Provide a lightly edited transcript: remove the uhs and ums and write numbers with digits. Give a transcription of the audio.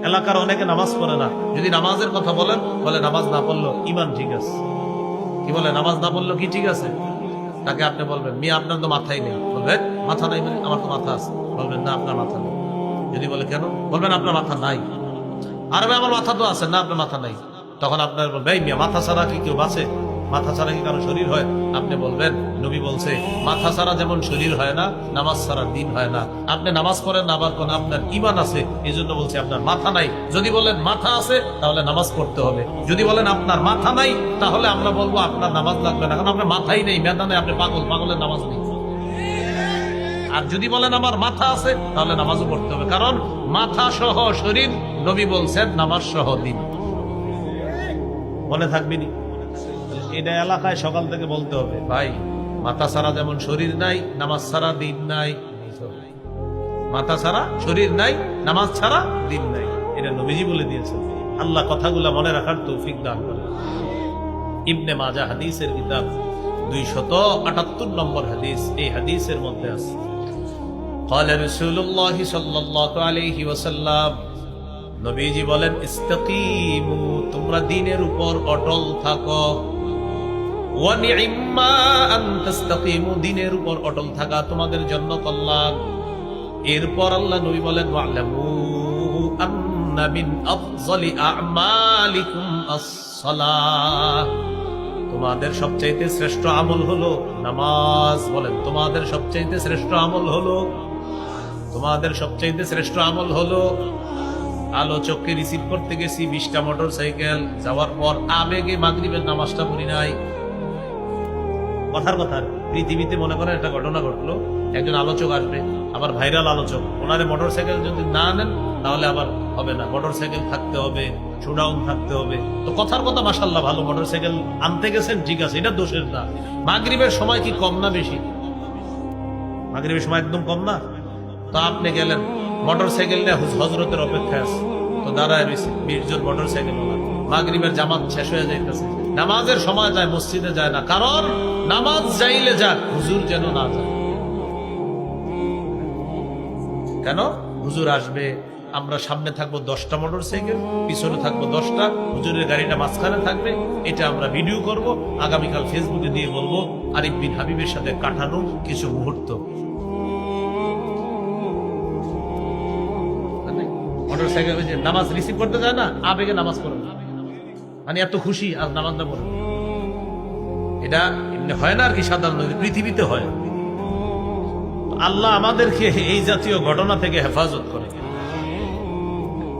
এলাকার অনেকে নামাজ পড়ে না, যদি নামাজের কথা বলেন বলে নামাজ না পড়লো ইমান ঠিক আছে। কি বলে নামাজ না পড়লো কি ঠিক আছে? তাকে আপনি বলবেন মিয়া আপনার তো মাথাই নেই, বলবেন মাথা নাই মানে আমার তো মাথা আছে, বলবেন না আপনার মাথা নেই। যদি বলে কেন, বলবেন আপনার মাথা নাই। আরে ভাই আমার মাথা তো আছে, না আপনার মাথা নাই। তখন আপনার বলবেন এই মিয়া মাথা ছাড়া কি কেউ বাঁচে? মাথা ছাড়া কি কারো শরীর হয়? আপনি বলবেন নবী বলছে মাথা ছাড়া যেমন শরীর হয় না, নামাজ ছাড়া দিন হয় না। আপনি নামাজ পড়েন না, আবার কোন আপনার ঈমান আছে, এই জন্য বলছে আপনার মাথা নাই। যদি বলেন মাথা আছে তাহলে নামাজ পড়তে হবে, যদি বলেন আপনার মাথা নাই তাহলে আমরা বলবো আপনার নামাজ লাগবে না, কারণ আপনার মাথাই নেই, মেধা নেই, আপনি পাগল, পাগলের নামাজ নেই। আর যদি বলেন আমার মাথা আছে তাহলে নামাজও পড়তে হবে, কারণ মাথা সহ শরীর নবী বলছেন নামাজ সহ দিন। মনে থাকবি নি? এটা এলাকায় সকাল থেকে বলতে হবে, ভাই মাথা ছাড়া যেমন শরীর নাই, নামাজ ছাড়া দিন নাই। মাথা ছাড়া শরীর নাই, নামাজ ছাড়া দিন নাই, এটা নবীজি বলে দিয়েছেন। আল্লাহ কথাগুলা মনে রাখার তৌফিক দান করে। ইবনে মাজাহ হাদিসের কিতাব 278 নম্বর হাদিস, এই হাদিসের মধ্যে আছে قال رسول الله صلى الله عليه وسلم, নবীজি বলেন ইস্তাকিমু, তোমরা দ্বীনের উপর অটল থাকো। ওয়া নি'ম্মা আন তাস্তাকিমু, দ্বীনের উপর অটল থাকা তোমাদের জন্য কল্যাণ। এরপর আল্লাহ নবী বলেন ওয়া'লামু আন্না মিন আফযলি আ'মালিকুম আস-সালাহ, তোমাদের সবচাইতে শ্রেষ্ঠ আমল হলো নামাজ। বলেন তোমাদের সবচাইতে শ্রেষ্ঠ আমল হলো, তোমাদের সবচাইতে শ্রেষ্ঠ আমল হলো। আলোচককে রিসিভ করতে গেছি 20টা মোটর সাইকেল, যাওয়ার পর আবেগে মাগরিবের নামাজটা পড়ি নাই। কথার কথা, পৃথিবীতে মনে করেন একটা ঘটনা ঘটলো, একজন আলোচক আসবে, আবার ভাইরাল আলোচক, ওনারে মোটর সাইকেল যদি না নেন তাহলে আবার হবে না, মোটর সাইকেল থাকতে হবে, শোডাউন থাকতে হবে। তো কথার কথা মাশাআল্লাহ ভালো, মোটর সাইকেল আনতে গেছেন ঠিক আছে, এটা দোষের না। মাগরিবের সময় কি কম না বেশি? মাগরিবের সময় একদম কম না? তো আপনি গেলেন মোটর সাইকেল নিয়ে হজরতের অপেক্ষা আছে, তো দাঁড়ায় রয়েছে 20 জন মোটর সাইকেল, মাগরিবের জামাত শেষ হয়ে যাইতেছে, নামাজের সময় যায়, মসজিদে যায় না, কারণ নামাজ যাইলে যাক, হুজুর যেন না যায়। কেন? হুজুর আসবে, আমরা সামনে থাকবো 10টা মোটর সাইকেল, পিছনে থাকবো 10টা, হুজুরের গাড়িটা মাঝখানে থাকবে, এটা আমরা ভিডিও করব, আগামীকাল ফেসবুকে দিয়ে বলবো আরিফ বিন হাবিবের সাথে কাটানো কিছু মুহূর্ত। মোটর সাইকেল নামাজ রিসিভ করতে যায় না, আবেগে নামাজ পড়ে না, মানে এত খুশি আর নামাজটা পড়ে। এটা এমনি হয় না আর কি, সাধারণ পৃথিবীতে হয়। আল্লাহ আমাদেরকে এই জাতীয় ঘটনা থেকে হেফাজত করে।